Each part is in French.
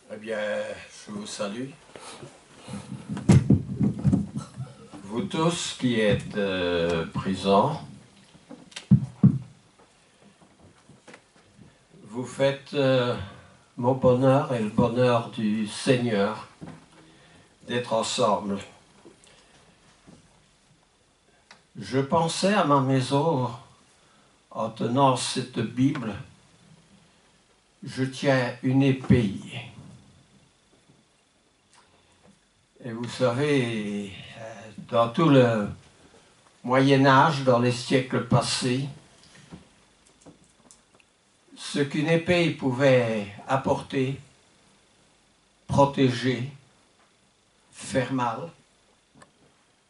Eh bien, je vous salue. Vous tous qui êtes présents, vous faites mon bonheur et le bonheur du Seigneur d'être ensemble. Je pensais à ma maison en tenant cette Bible. Je tiens une épée. Et vous savez, dans tout le Moyen-Âge, dans les siècles passés, ce qu'une épée pouvait apporter, protéger, faire mal,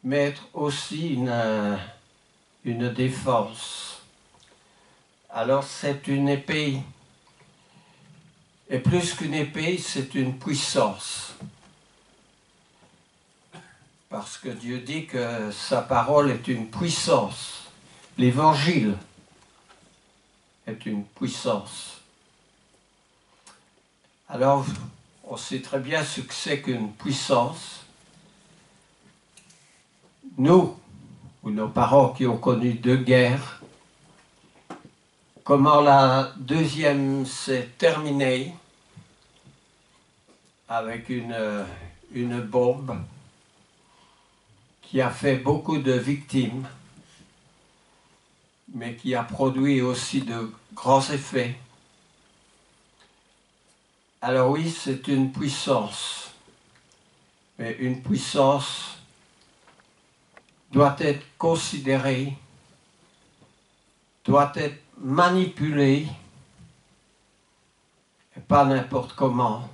mais être aussi une défense. Alors c'est une épée, et plus qu'une épée, c'est une puissance. Parce que Dieu dit que sa parole est une puissance. L'évangile est une puissance. Alors, on sait très bien ce que c'est qu'une puissance. Nous, ou nos parents qui ont connu deux guerres, comment la deuxième s'est terminée avec une bombe qui a fait beaucoup de victimes, mais qui a produit aussi de grands effets. Alors oui, c'est une puissance, mais une puissance doit être considérée, doit être manipulée, et pas n'importe comment.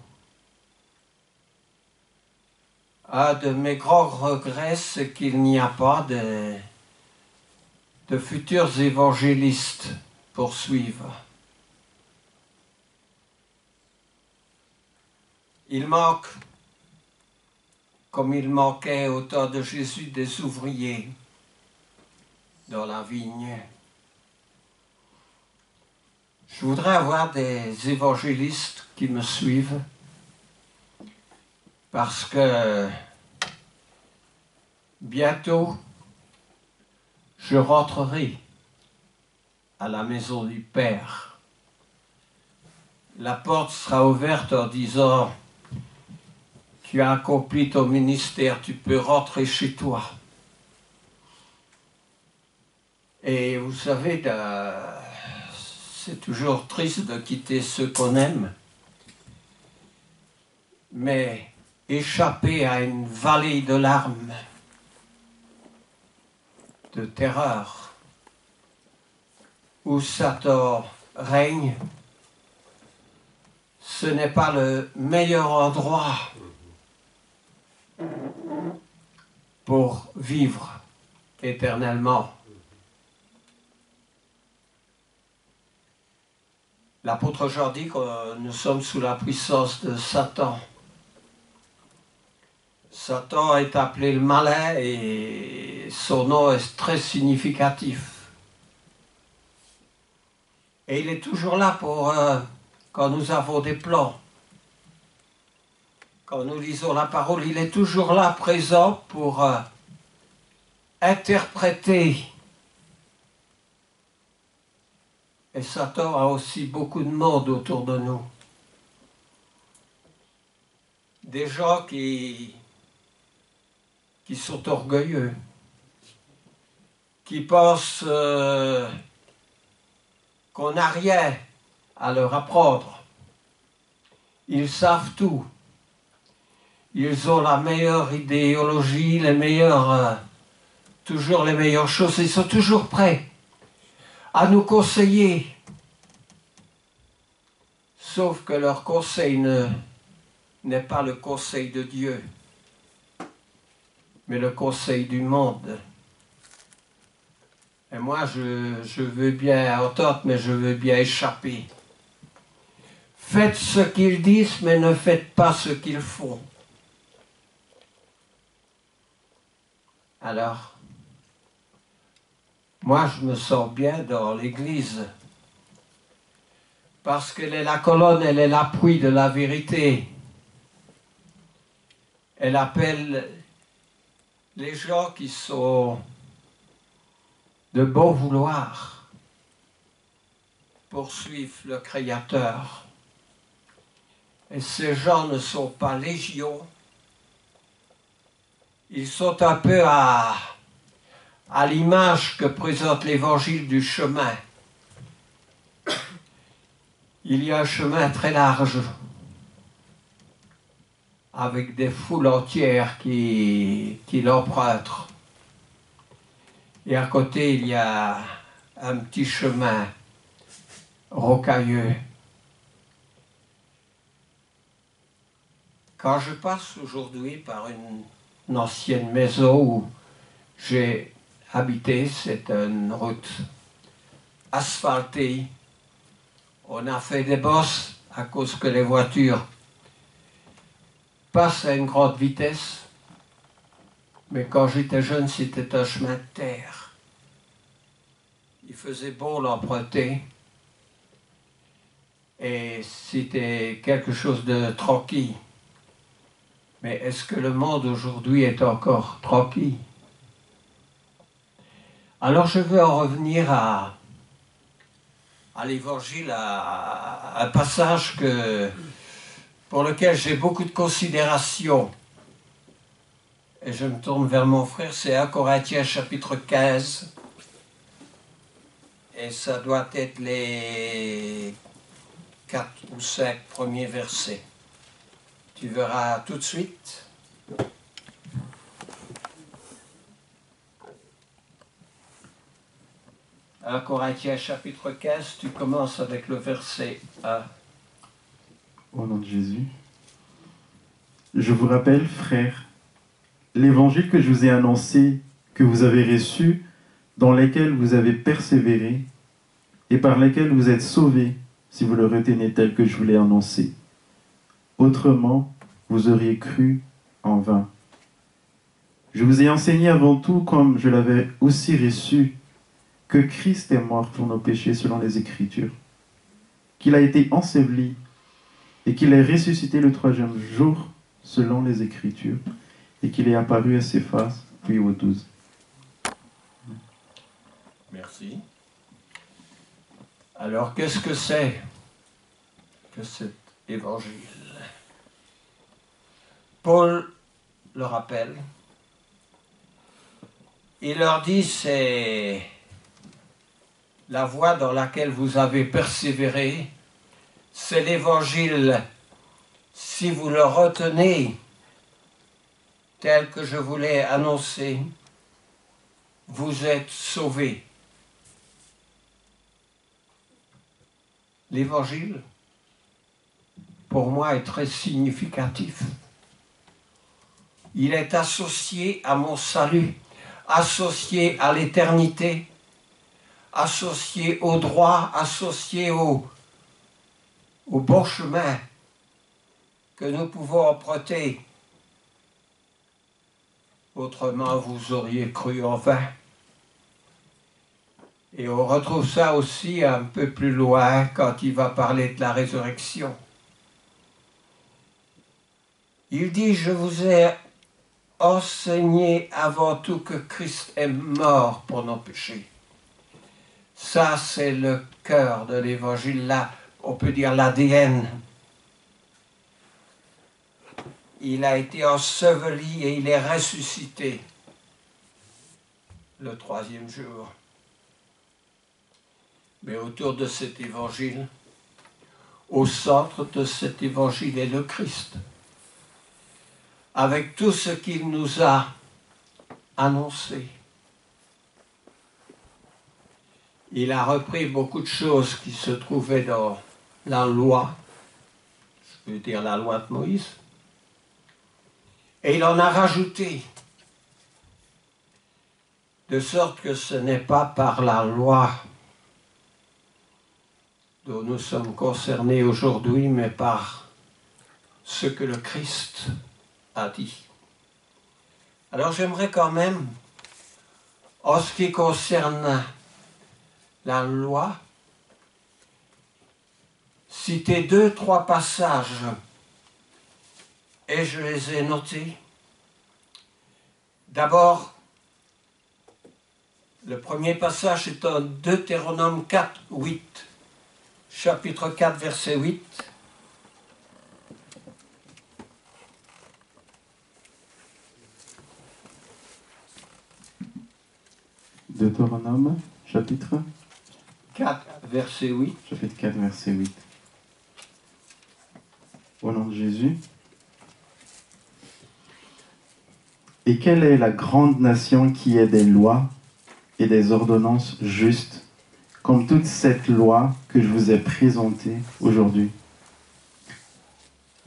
Un de mes grands regrets, c'est qu'il n'y a pas de futurs évangélistes pour suivre. Il manque, comme il manquait au temps de Jésus, des ouvriers dans la vigne. Je voudrais avoir des évangélistes qui me suivent, parce que bientôt, je rentrerai à la maison du Père. La porte sera ouverte en disant « Tu as accompli ton ministère, tu peux rentrer chez toi. » Et vous savez, c'est toujours triste de quitter ceux qu'on aime, mais échapper à une vallée de larmes, de terreur, où Satan règne, ce n'est pas le meilleur endroit pour vivre éternellement. L'apôtre Jean dit que nous sommes sous la puissance de Satan. Satan est appelé le malin et son nom est très significatif. Et il est toujours là pour, quand nous avons des plans, quand nous lisons la parole, il est toujours là présent pour interpréter. Et Satan a aussi beaucoup de monde autour de nous. Des gens qui sont orgueilleux, qui pensent qu'on n'a rien à leur apprendre. Ils savent tout. Ils ont la meilleure idéologie, toujours les meilleures choses. Ils sont toujours prêts à nous conseiller. Sauf que leur conseil n'est pas le conseil de Dieu, mais le conseil du monde. Et moi, je veux bien entendre, mais je veux bien échapper. Faites ce qu'ils disent, mais ne faites pas ce qu'ils font. Alors, moi, je me sens bien dans l'Église, parce qu'elle est la colonne, elle est l'appui de la vérité. Elle appelle les gens qui sont de bon vouloir poursuivre le Créateur. Et ces gens ne sont pas légion. Ils sont un peu à l'image que présente l'évangile du chemin. Il y a un chemin très large, avec des foules entières qui l'empruntent. Et à côté, il y a un petit chemin rocailleux. Quand je passe aujourd'hui par une ancienne maison où j'ai habité, c'est une route asphaltée. On a fait des bosses à cause que les voitures passent à une grande vitesse. Mais quand j'étais jeune, c'était un chemin de terre. Il faisait beau l'emprunter. Et c'était quelque chose de tranquille. Mais est-ce que le monde aujourd'hui est encore tranquille? Alors je veux en revenir à l'Évangile, à un passage pour lequel j'ai beaucoup de considération. Et je me tourne vers mon frère, c'est 1 Corinthiens chapitre 15. Et ça doit être les 4 ou 5 premiers versets. Tu verras tout de suite. Un Corinthiens chapitre 15, tu commences avec le verset 1. Au nom de Jésus. Je vous rappelle, frères, l'évangile que je vous ai annoncé, que vous avez reçu, dans lequel vous avez persévéré, et par lequel vous êtes sauvés, si vous le retenez tel que je vous l'ai annoncé. Autrement, vous auriez cru en vain. Je vous ai enseigné avant tout, comme je l'avais aussi reçu, que Christ est mort pour nos péchés selon les Écritures, qu'il a été enseveli et qu'il est ressuscité le 3e jour selon les Écritures, et qu'il est apparu à Céphas, puis aux 12. Merci. Alors, qu'est-ce que c'est que cet évangile? Paul le rappelle. Il leur dit, c'est la voie dans laquelle vous avez persévéré, c'est l'évangile. Si vous le retenez tel que je vous l'ai annoncé, vous êtes sauvés. L'évangile, pour moi, est très significatif. Il est associé à mon salut, associé à l'éternité, associé au droit, associé au bon chemin que nous pouvons emprunter. Autrement, vous auriez cru en vain. Et on retrouve ça aussi un peu plus loin quand il va parler de la résurrection. Il dit, je vous ai enseigné avant tout que Christ est mort pour nos péchés. Ça, c'est le cœur de l'évangile, là, on peut dire l'ADN. Il a été enseveli et il est ressuscité le 3e jour. Mais autour de cet évangile, au centre de cet évangile est le Christ, avec tout ce qu'il nous a annoncé. Il a repris beaucoup de choses qui se trouvaient dans la loi, je veux dire la loi de Moïse, et il en a rajouté, de sorte que ce n'est pas par la loi dont nous sommes concernés aujourd'hui, mais par ce que le Christ a dit. Alors j'aimerais quand même, en ce qui concerne la loi, citer 2-3 passages, et je les ai notés, D'abord, le premier passage est en Deutéronome 4, 8. Chapitre 4, verset 8. Deutéronome, chapitre 4, verset 8. Chapitre 4, verset 8. Au nom de Jésus. Et quelle est la grande nation qui ait des lois et des ordonnances justes, comme toute cette loi que je vous ai présentée aujourd'hui?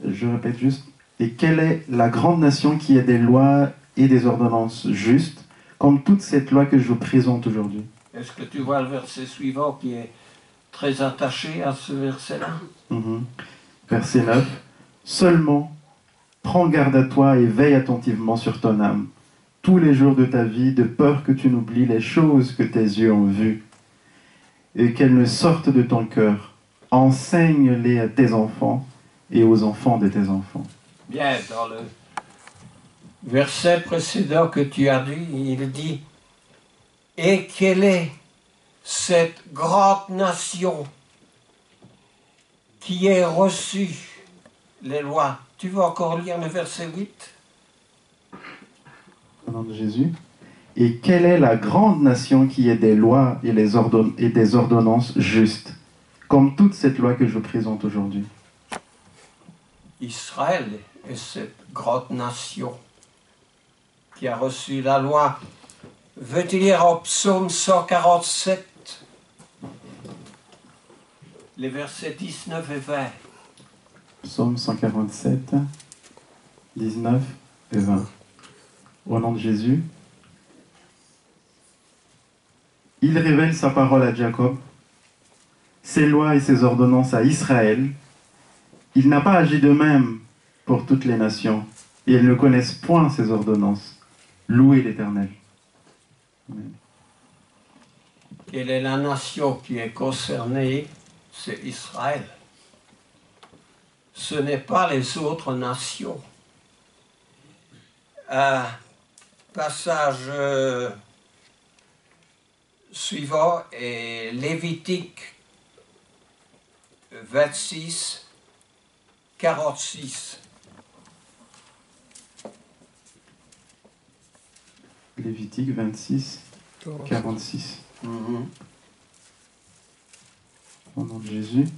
Je répète juste. Et quelle est la grande nation qui ait des lois et des ordonnances justes, comme toute cette loi que je vous présente aujourd'hui? Est-ce que tu vois le verset suivant qui est très attaché à ce verset-là? Verset 9. Seulement, prends garde à toi et veille attentivement sur ton âme, tous les jours de ta vie, de peur que tu n'oublies les choses que tes yeux ont vues, et qu'elles ne sortent de ton cœur. Enseigne-les à tes enfants et aux enfants de tes enfants. Bien, dans le verset précédent que tu as lu, il dit « Et quelle est cette grande nation qui ait reçu les lois ?» Tu veux encore lire le verset 8? Au nom de Jésus. Et quelle est la grande nation qui ait des lois et des ordonnances justes, comme toute cette loi que je présente aujourd'hui? Israël est cette grande nation qui a reçu la loi. Veux-tu lire au psaume 147, les versets 19 et 20? Psaume 147, 19 et 20. Au nom de Jésus. Il révèle sa parole à Jacob, ses lois et ses ordonnances à Israël. Il n'a pas agi de même pour toutes les nations, et elles ne connaissent point ses ordonnances. Louez l'Éternel. Amen. Quelle est la nation qui est concernée? C'est Israël. Ce n'est pas les autres nations. Passage suivant est Lévitique 26, 46. Lévitique 26, 46. Au nom de Jésus.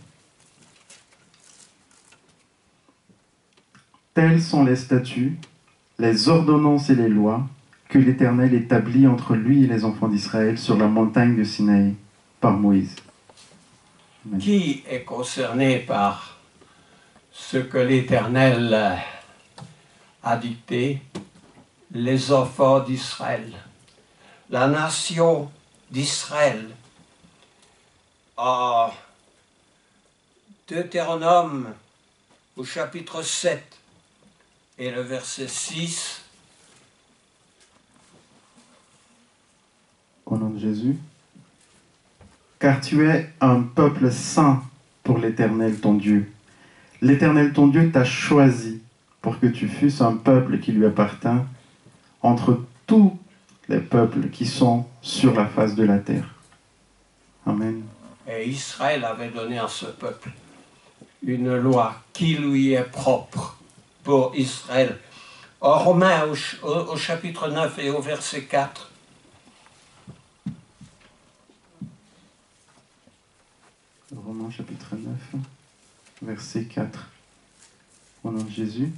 Tels sont les statuts, les ordonnances et les lois que l'Éternel établit entre lui et les enfants d'Israël sur la montagne de Sinaï par Moïse. Amen. Qui est concerné par ce que l'Éternel a dicté? Les enfants d'Israël. La nation d'Israël. En Deutéronome, au chapitre 7 et le verset 6. Au nom de Jésus. Car tu es un peuple saint pour l'Éternel ton Dieu. L'Éternel ton Dieu t'a choisi pour que tu fusses un peuple qui lui appartint entre tous les peuples qui sont sur la face de la terre. Amen. Et Israël avait donné à ce peuple une loi qui lui est propre pour Israël. En Romains, au chapitre 9 et au verset 4. Romains chapitre 9, verset 4. Au nom de Jésus.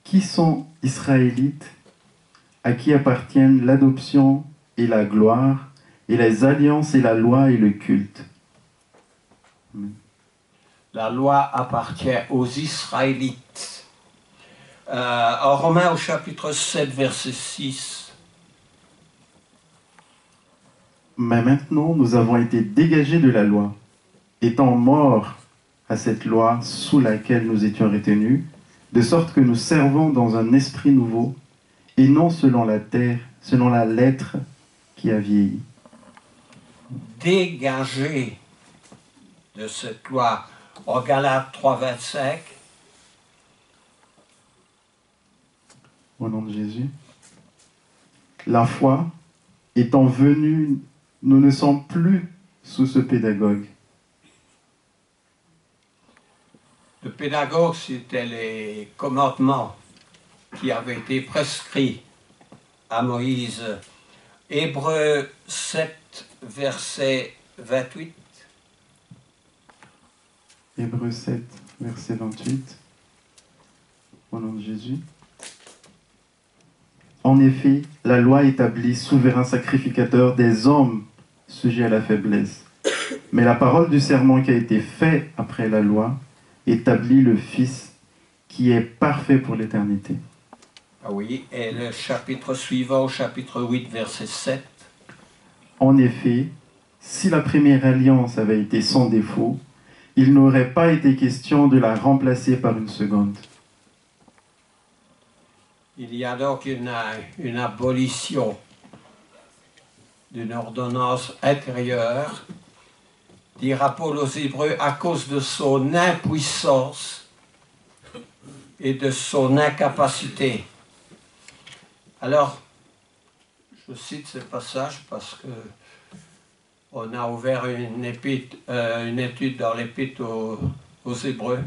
Qui sont Israélites, à qui appartiennent l'adoption et la gloire, et les alliances et la loi et le culte. Amen. La loi appartient aux Israélites. En Romains, au chapitre 7, verset 6. Mais maintenant, nous avons été dégagés de la loi, étant morts à cette loi sous laquelle nous étions retenus, de sorte que nous servons dans un esprit nouveau, et non selon la terre, selon la lettre qui a vieilli. Dégagés de cette loi. En Galates 3, 25. Au nom de Jésus. La foi étant venue, nous ne sommes plus sous ce pédagogue. Le pédagogue, c'était les commandements qui avaient été prescrits à Moïse. Hébreux 7, verset 28. Hébreux 7, verset 28. Au nom de Jésus. En effet, la loi établit souverain sacrificateur des hommes sujets à la faiblesse. Mais la parole du serment qui a été fait après la loi établit le Fils qui est parfait pour l'éternité. Ah oui, et le chapitre suivant, au chapitre 8, verset 7. En effet, si la première alliance avait été sans défaut, il n'aurait pas été question de la remplacer par une seconde. Il y a donc une abolition d'une ordonnance intérieure, dira Paul aux Hébreux, à cause de son impuissance et de son incapacité. Alors, je cite ce passage parce que on a ouvert une étude dans l'épître aux Hébreux.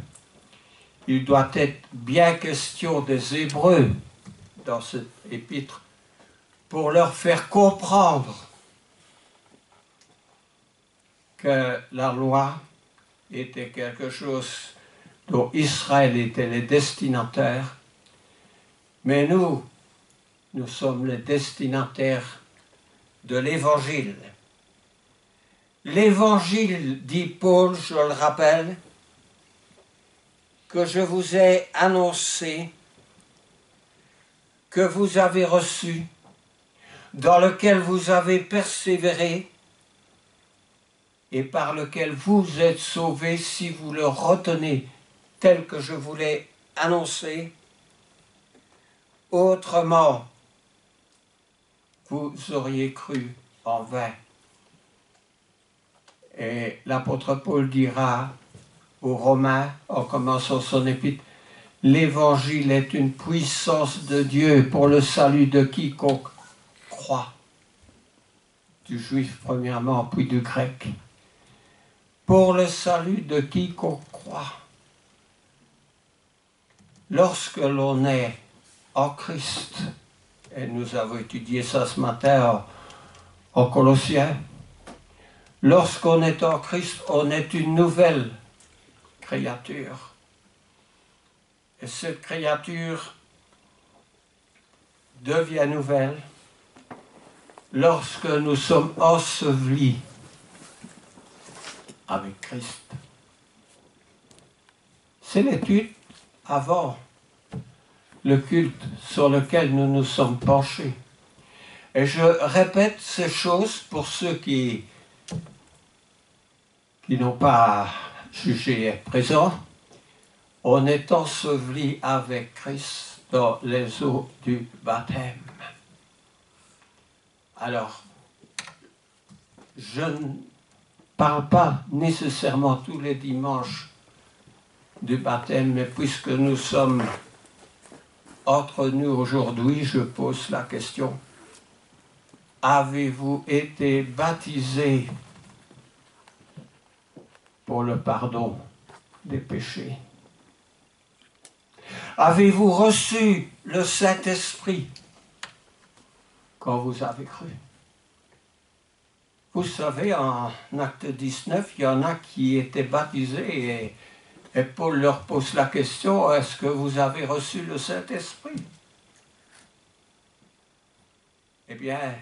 Il doit être bien question des Hébreux dans cette épître pour leur faire comprendre que la loi était quelque chose dont Israël était les destinataires, mais nous sommes les destinataires de l'Évangile. L'Évangile, dit Paul, je le rappelle, que je vous ai annoncé, que vous avez reçu, dans lequel vous avez persévéré et par lequel vous êtes sauvés si vous le retenez tel que je vous l'ai annoncé. Autrement, vous auriez cru en vain. Et l'apôtre Paul dira aux Romains, en commençant son épître, l'Évangile est une puissance de Dieu pour le salut de quiconque croit, du juif premièrement, puis du grec. Pour le salut de quiconque croit. Lorsque l'on est en Christ, et nous avons étudié ça ce matin en Colossiens, lorsqu'on est en Christ, on est une nouvelle créature. Et cette créature devient nouvelle lorsque nous sommes ensevelis avec Christ. C'est l'étude avant le culte sur lequel nous nous sommes penchés. Et je répète ces choses pour ceux qui n'ont pas jugé être présents. On est enseveli avec Christ dans les eaux du baptême. Alors, je ne parle pas nécessairement tous les dimanches du baptême, mais puisque nous sommes entre nous aujourd'hui, je pose la question. Avez-vous été baptisés pour le pardon des péchés? Avez-vous reçu le Saint-Esprit quand vous avez cru? Vous savez, en Acte 19, il y en a qui étaient baptisés et Paul leur pose la question, est-ce que vous avez reçu le Saint-Esprit? Eh bien,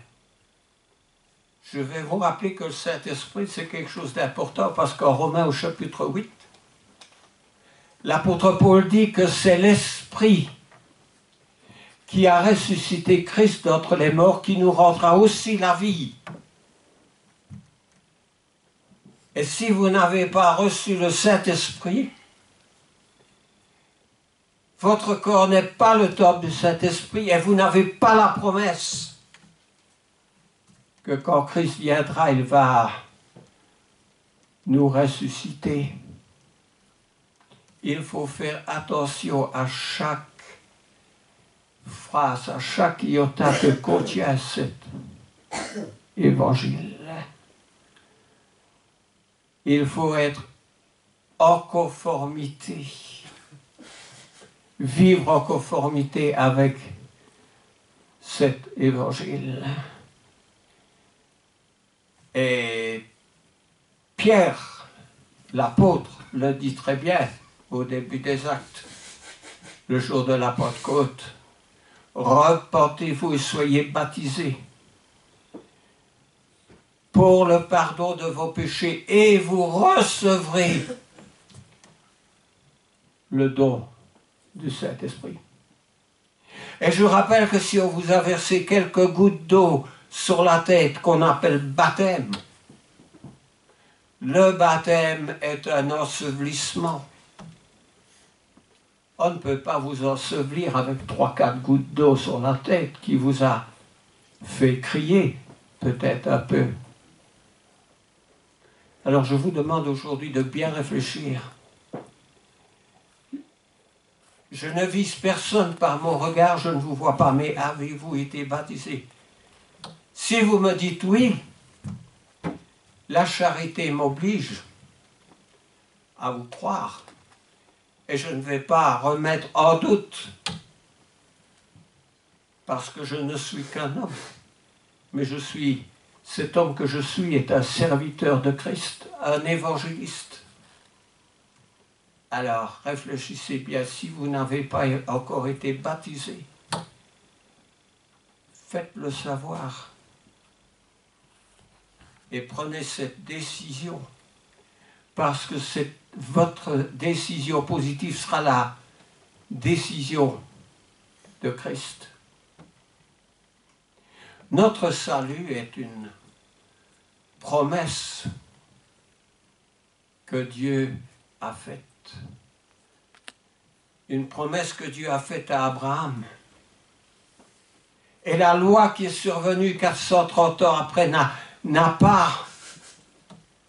je vais vous rappeler que le Saint-Esprit, c'est quelque chose d'important parce qu'en Romains au chapitre 8, l'apôtre Paul dit que c'est l'Esprit qui a ressuscité Christ d'entre les morts qui nous rendra aussi la vie. Et si vous n'avez pas reçu le Saint-Esprit, votre corps n'est pas le temple du Saint-Esprit et vous n'avez pas la promesse que quand Christ viendra, il va nous ressusciter. Il faut faire attention à chaque phrases à chaque iota que contient cet évangile. Il faut être en conformité, vivre en conformité avec cet évangile. Et Pierre, l'apôtre, le dit très bien au début des Actes, le jour de la Pentecôte. Repentez-vous et soyez baptisés pour le pardon de vos péchés et vous recevrez le don du Saint-Esprit. Et je rappelle que si on vous a versé quelques gouttes d'eau sur la tête qu'on appelle baptême, le baptême est un ensevelissement. On ne peut pas vous ensevelir avec 3-4 gouttes d'eau sur la tête qui vous a fait crier, peut-être un peu. Alors je vous demande aujourd'hui de bien réfléchir. Je ne vise personne par mon regard, je ne vous vois pas, mais avez-vous été baptisé? Si vous me dites oui, la charité m'oblige à vous croire. Et je ne vais pas remettre en doute, parce que je ne suis qu'un homme, mais cet homme que je suis est un serviteur de Christ, un évangéliste. Alors, réfléchissez bien, si vous n'avez pas encore été baptisé, faites-le savoir et prenez cette décision, parce que votre décision positive sera la décision de Christ. Notre salut est une promesse que Dieu a faite. Une promesse que Dieu a faite à Abraham. Et la loi qui est survenue 430 ans après n'a pas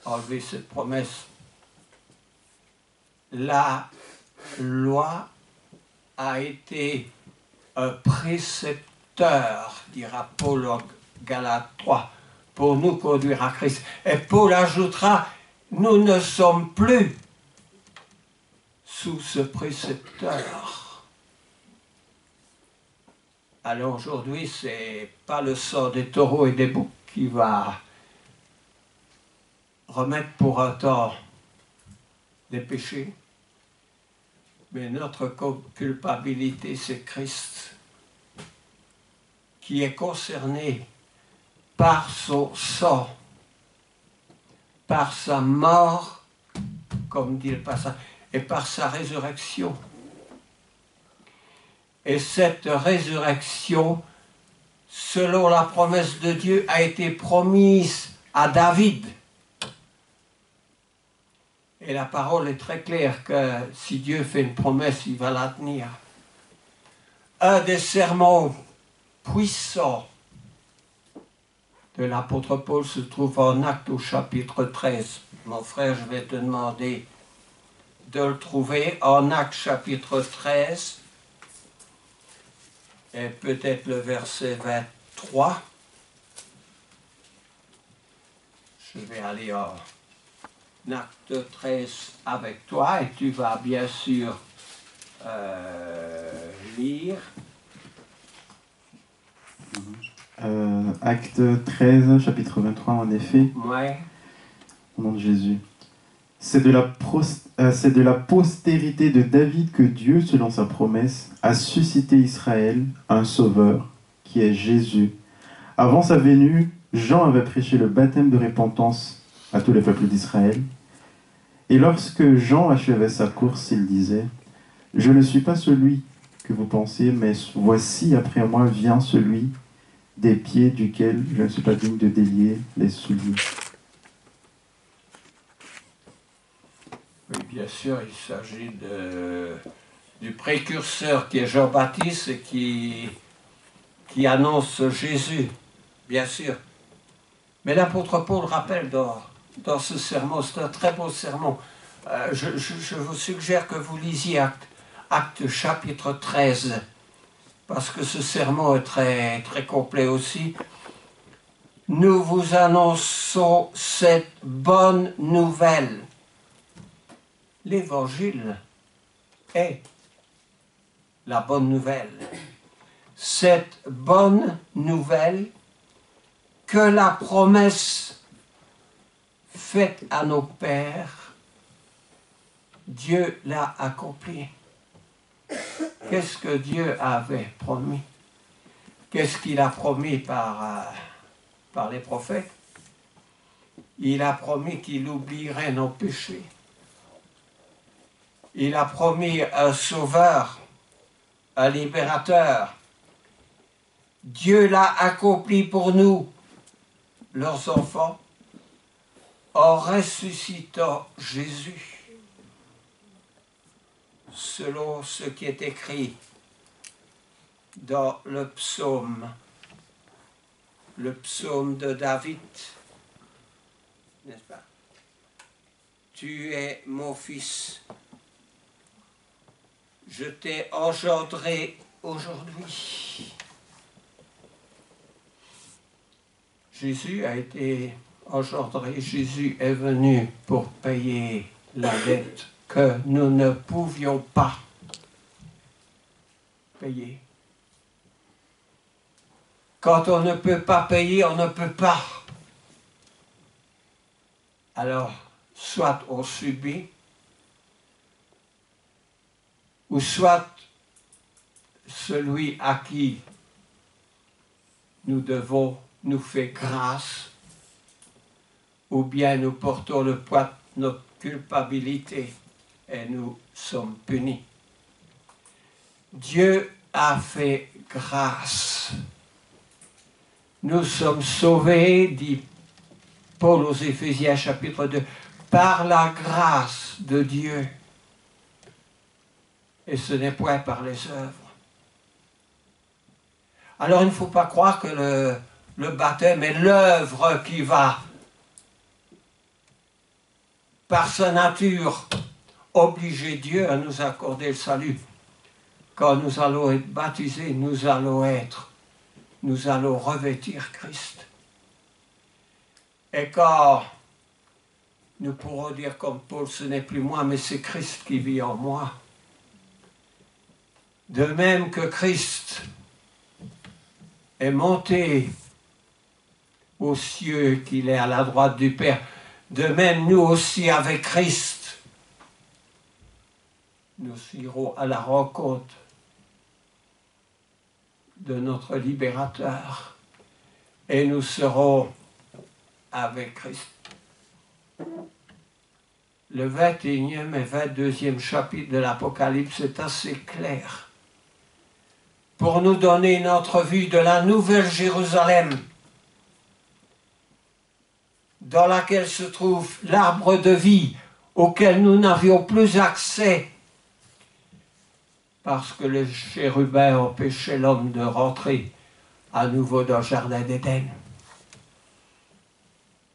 enlevé cette promesse. La loi a été un précepteur, dira Paul en Galates 3, pour nous conduire à Christ. Et Paul ajoutera, nous ne sommes plus sous ce précepteur. Alors aujourd'hui, ce n'est pas le sang des taureaux et des boucs qui va remettre pour un temps les péchés, mais notre culpabilité, c'est Christ, qui est concerné par son sang, par sa mort, comme dit le passage, et par sa résurrection. Et cette résurrection, selon la promesse de Dieu, a été promise à David. Et la parole est très claire que si Dieu fait une promesse, il va la tenir. Un des sermons puissants de l'apôtre Paul se trouve en Actes au chapitre 13. Mon frère, je vais te demander de le trouver en Actes chapitre 13 et peut-être le verset 23. Je vais aller en Acte 13 avec toi et tu vas bien sûr lire. Acte 13, chapitre 23, en effet. Ouais. Au nom de Jésus. C'est de la postérité de David que Dieu, selon sa promesse, a suscité Israël, un sauveur, qui est Jésus. Avant sa venue, Jean avait prêché le baptême de repentance à tous les peuples d'Israël. Et lorsque Jean achevait sa course, il disait « Je ne suis pas celui que vous pensez, mais voici après moi vient celui des pieds duquel je ne suis pas digne de délier les souliers. » Oui, bien sûr, il s'agit du précurseur qui est Jean-Baptiste et qui annonce Jésus, bien sûr. Mais l'apôtre Paul rappelle dans ce sermon, c'est un très beau sermon. Je vous suggère que vous lisiez Actes chapitre 13 parce que ce sermon est très, très complet aussi. Nous vous annonçons cette bonne nouvelle. L'Évangile est la bonne nouvelle. Cette bonne nouvelle que la promesse faite à nos pères, Dieu l'a accomplie. Qu'est-ce que Dieu avait promis? Qu'est-ce qu'il a promis par les prophètes? Il a promis qu'il oublierait nos péchés. Il a promis un sauveur, un libérateur. Dieu l'a accompli pour nous, leurs enfants, en ressuscitant Jésus, selon ce qui est écrit dans le psaume de David, n'est-ce pas? Tu es mon fils, je t'ai engendré aujourd'hui. Jésus a été engendré, Jésus est venu pour payer la dette que nous ne pouvions pas payer. Quand on ne peut pas payer, on ne peut pas. Alors, soit on subit, ou soit celui à qui nous devons nous fait grâce, ou bien nous portons le poids de notre culpabilité et nous sommes punis. Dieu a fait grâce. Nous sommes sauvés, dit Paul aux Éphésiens chapitre 2, par la grâce de Dieu. Et ce n'est point par les œuvres. Alors il ne faut pas croire que le baptême est l'œuvre qui va, par sa nature, obliger Dieu à nous accorder le salut. Quand nous allons être baptisés, nous allons revêtir Christ. Et quand nous pourrons dire comme Paul, ce n'est plus moi, mais c'est Christ qui vit en moi. De même que Christ est monté aux cieux, qu'il est à la droite du Père, de même nous aussi avec Christ, nous irons à la rencontre de notre libérateur et nous serons avec Christ. Le 21e et 22e chapitre de l'Apocalypse est assez clair pour nous donner une entrevue de la nouvelle Jérusalem dans laquelle se trouve l'arbre de vie auquel nous n'avions plus accès parce que les chérubins empêchaient l'homme de rentrer à nouveau dans le jardin d'Éden.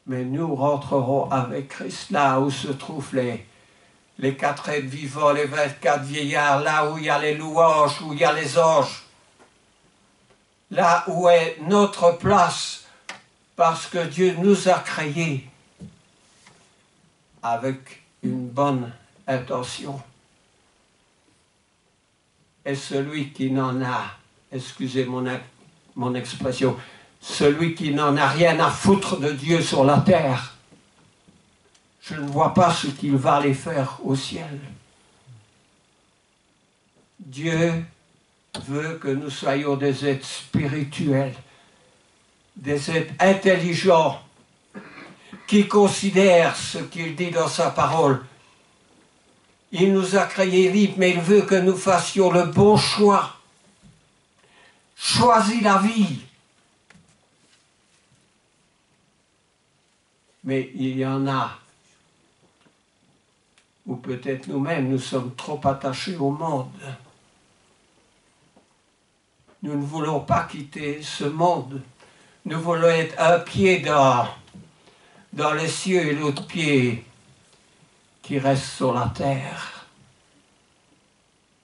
Mais nous rentrerons avec Christ là où se trouvent les 4 êtres vivants, les 24 vieillards, là où il y a les louanges, où il y a les anges, là où est notre place, parce que Dieu nous a créés avec une bonne intention. Et celui qui n'en a, excusez mon expression, celui qui n'en a rien à foutre de Dieu sur la terre, je ne vois pas ce qu'il va aller faire au ciel. Dieu veut que nous soyons des êtres spirituels, des êtres intelligents, qui considèrent ce qu'il dit dans sa parole. Il nous a créés libres, mais il veut que nous fassions le bon choix. Choisis la vie. Mais il y en a où peut-être nous-mêmes, nous sommes trop attachés au monde. Nous ne voulons pas quitter ce monde. Nous voulons être un pied dans les cieux et l'autre pied qui reste sur la terre.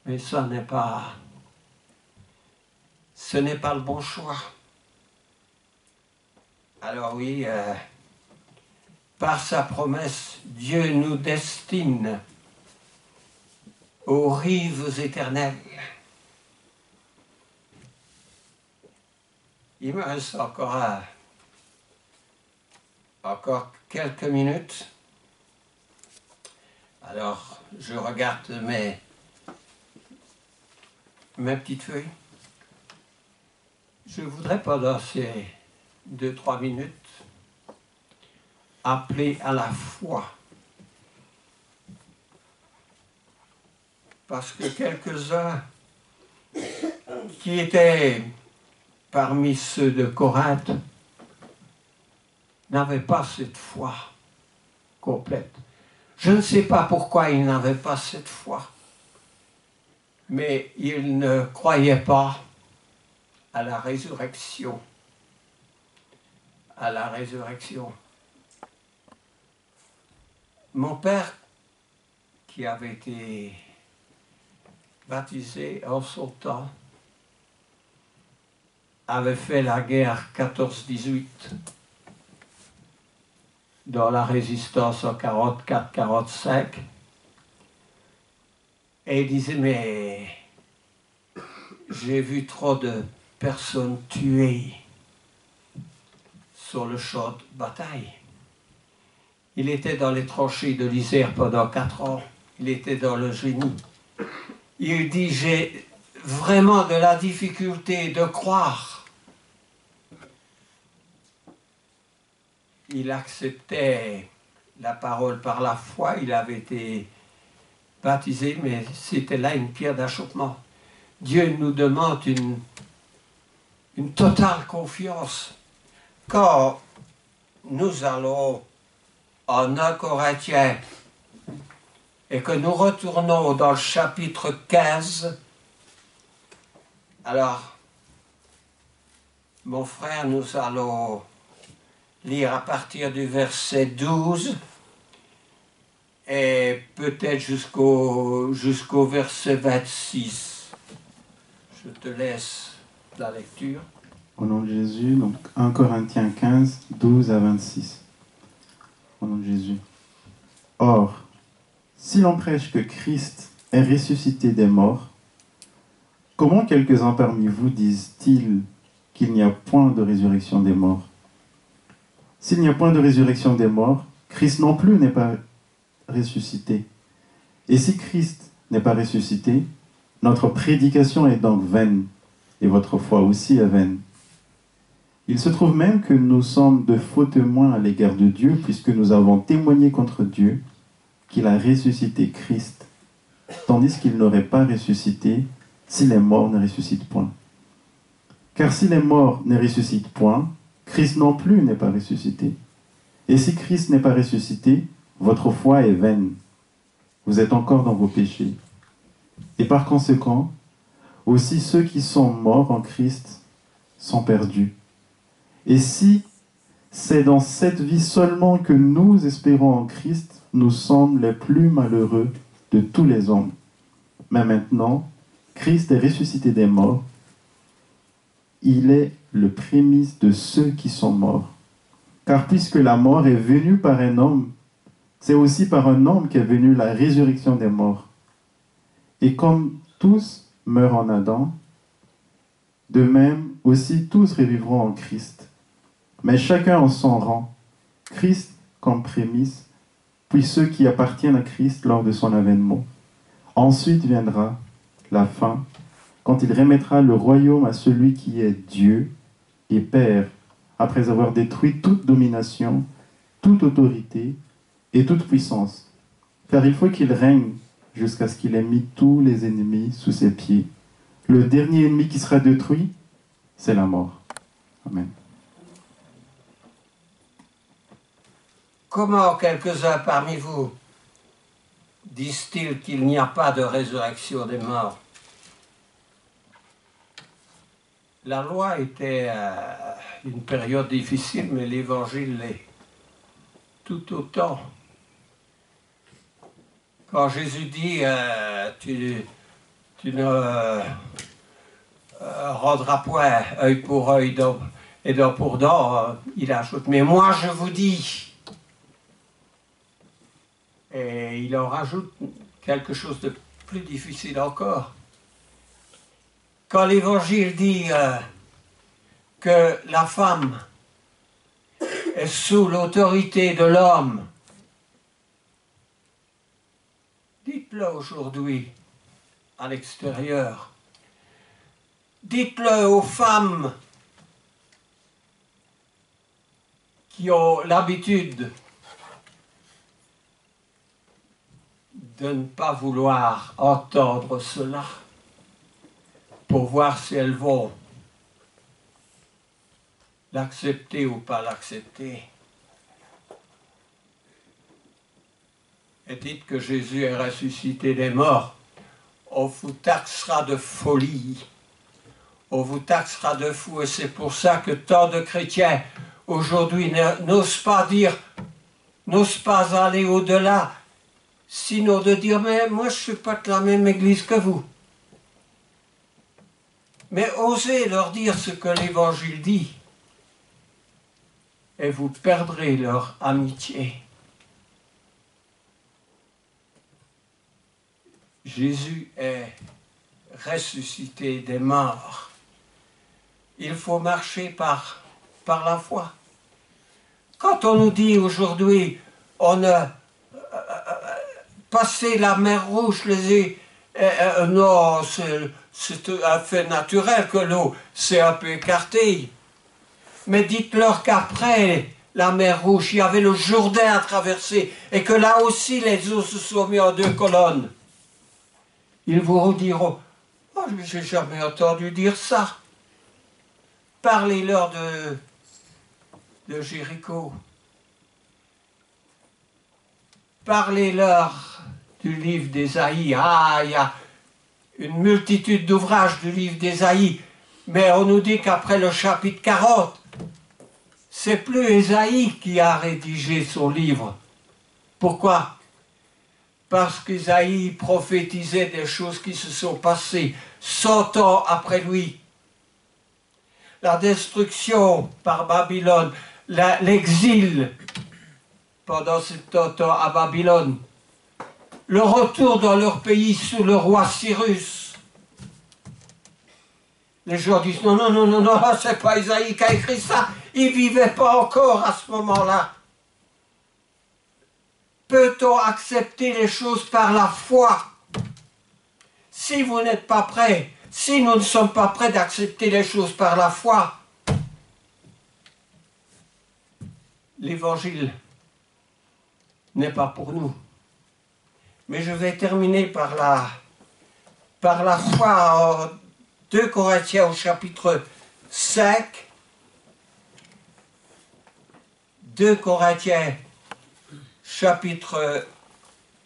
Mais ça n'est pas ce n'est pas le bon choix. Alors oui, par sa promesse, Dieu nous destine aux rives éternelles. Il me reste encore quelques minutes. Alors, je regarde mes petites feuilles. Je voudrais pendant ces 2-3 minutes appeler à la foi. Parce que quelques-uns qui étaient parmi ceux de Corinthe n'avaient pas cette foi complète. Je ne sais pas pourquoi ils n'avaient pas cette foi, mais ils ne croyaient pas à la résurrection. À la résurrection. Mon père, qui avait été baptisé en son temps, avait fait la guerre 14-18 dans la résistance en 44-45 et il disait mais j'ai vu trop de personnes tuées sur le champ de bataille. Il était dans les tranchées de l'Isère pendant 4 ans, il était dans le génie. Il dit j'ai vraiment de la difficulté de croire. Il acceptait la parole par la foi, il avait été baptisé, mais c'était là une pierre d'achoppement. Dieu nous demande une totale confiance. Quand nous allons en 1 Corinthiens et que nous retournons dans le chapitre 15, alors, mon frère, nous allons lire à partir du verset 12 et peut-être jusqu'au verset 26. Je te laisse la lecture. Au nom de Jésus, donc 1 Corinthiens 15, 12 à 26. Au nom de Jésus. Or, si l'on prêche que Christ est ressuscité des morts, comment quelques-uns parmi vous disent-ils qu'il n'y a point de résurrection des morts? S'il n'y a point de résurrection des morts, Christ non plus n'est pas ressuscité. Et si Christ n'est pas ressuscité, notre prédication est donc vaine, et votre foi aussi est vaine. Il se trouve même que nous sommes de faux témoins à l'égard de Dieu, puisque nous avons témoigné contre Dieu qu'il a ressuscité Christ, tandis qu'il n'aurait pas ressuscité si les morts ne ressuscitent point. Car si les morts ne ressuscitent point, Christ non plus n'est pas ressuscité. Et si Christ n'est pas ressuscité, votre foi est vaine. Vous êtes encore dans vos péchés. Et par conséquent, aussi ceux qui sont morts en Christ sont perdus. Et si c'est dans cette vie seulement que nous espérons en Christ, nous sommes les plus malheureux de tous les hommes. Mais maintenant, Christ est ressuscité des morts. Il est le prémisse de ceux qui sont morts. Car puisque la mort est venue par un homme, c'est aussi par un homme qu'est venue la résurrection des morts. Et comme tous meurent en Adam, de même aussi tous revivront en Christ. Mais chacun en son rang, Christ comme prémisse, puis ceux qui appartiennent à Christ lors de son avènement. Ensuite viendra la fin, quand il remettra le royaume à celui qui est Dieu et Père, après avoir détruit toute domination, toute autorité et toute puissance. Car il faut qu'il règne jusqu'à ce qu'il ait mis tous les ennemis sous ses pieds. Le dernier ennemi qui sera détruit, c'est la mort. Amen. Comment quelques-uns parmi vous disent-ils qu'il n'y a pas de résurrection des morts? La loi était une période difficile, mais l'Évangile l'est tout autant. Quand Jésus dit tu ne rendra point œil pour œil et dent pour dent. Il ajoute, mais moi je vous dis. Et il en rajoute quelque chose de plus difficile encore. Quand l'Évangile dit que la femme est sous l'autorité de l'homme, dites-le aujourd'hui à l'extérieur. Dites-le aux femmes qui ont l'habitude de ne pas vouloir entendre cela pour voir si elles vont l'accepter ou pas l'accepter. Et dites que Jésus est ressuscité des morts. On vous taxera de folie. On vous taxera de fou. Et c'est pour ça que tant de chrétiens aujourd'hui n'osent pas dire, n'osent pas aller au-delà, sinon de dire, mais moi je ne suis pas de la même église que vous. Mais osez leur dire ce que l'Évangile dit, et vous perdrez leur amitié. Jésus est ressuscité des morts. Il faut marcher par la foi. Quand on nous dit aujourd'hui, on a passé la mer Rouge, non, c'est un fait naturel que l'eau s'est un peu écartée. Mais dites-leur qu'après la mer Rouge, il y avait le Jourdain à traverser et que là aussi les eaux se sont mis en deux colonnes. Ils vous rediront, oh, je n'ai jamais entendu dire ça. Parlez-leur de Jéricho. Parlez-leur du livre d'Ésaïe. Ah, il y a une multitude d'ouvrages du livre d'Ésaïe, mais on nous dit qu'après le chapitre 40, c'est plus Ésaïe qui a rédigé son livre. Pourquoi? Parce qu'Ésaïe prophétisait des choses qui se sont passées 100 ans après lui. La destruction par Babylone, l'exil pendant 70 ans à Babylone, le retour dans leur pays sous le roi Cyrus. Les gens disent non, non, non, non, non, c'est pas Isaïe qui a écrit ça, il ne vivait pas encore à ce moment-là. Peut-on accepter les choses par la foi? Si vous n'êtes pas prêts, si nous ne sommes pas prêts d'accepter les choses par la foi, l'Évangile n'est pas pour nous. Mais je vais terminer par la foi en 2 Corinthiens au chapitre 5. 2 Corinthiens chapitre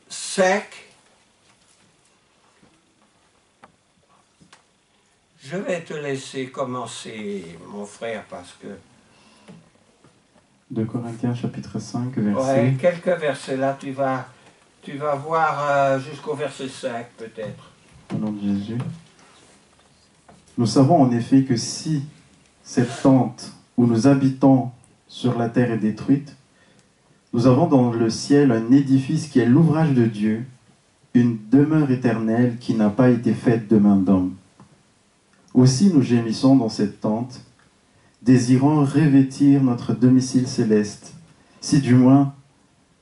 5. Je vais te laisser commencer, mon frère, parce que... 2 Corinthiens chapitre 5, verset... Ouais, quelques versets là, tu vas voir jusqu'au verset 5 peut-être. Au nom de Jésus. Nous savons en effet que si cette tente où nous habitons sur la terre est détruite, nous avons dans le ciel un édifice qui est l'ouvrage de Dieu, une demeure éternelle qui n'a pas été faite de main d'homme. Aussi nous gémissons dans cette tente, désirant revêtir notre domicile céleste, si du moins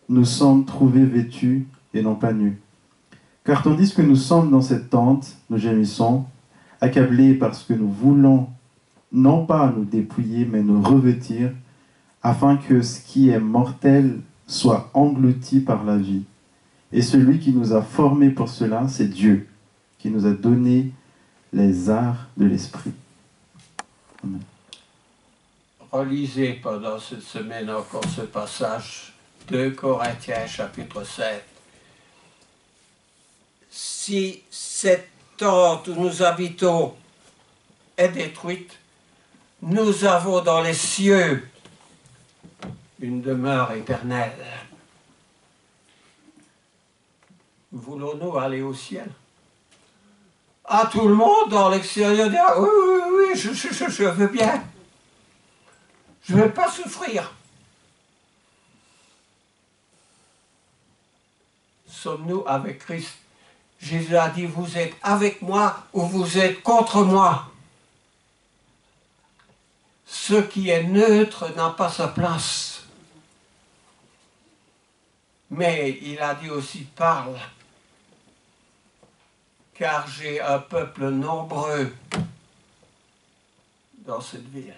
nous sommes trouvés vêtus et non pas nus. Car tandis que nous sommes dans cette tente, nous gémissons, accablés parce que nous voulons non pas nous dépouiller, mais nous revêtir, afin que ce qui est mortel soit englouti par la vie. Et celui qui nous a formés pour cela, c'est Dieu, qui nous a donné les arts de l'esprit. Amen. Relisez pendant cette semaine encore ce passage, 2 Corinthiens chapitre 7. Si cette tente où nous habitons est détruite, nous avons dans les cieux une demeure éternelle. Voulons-nous aller au ciel? à tout le monde dans l'extérieur dire oui, oui, oui, je veux bien. Je ne vais pas souffrir. Sommes-nous avec Christ? Jésus a dit, vous êtes avec moi ou vous êtes contre moi. Ce qui est neutre n'a pas sa place. Mais il a dit aussi, parle, car j'ai un peuple nombreux dans cette ville.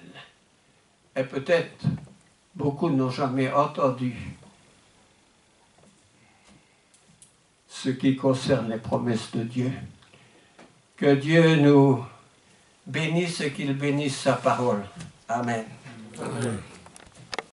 Et peut-être, beaucoup n'ont jamais entendu ce qui concerne les promesses de Dieu. Que Dieu nous bénisse et qu'il bénisse sa parole. Amen. Amen.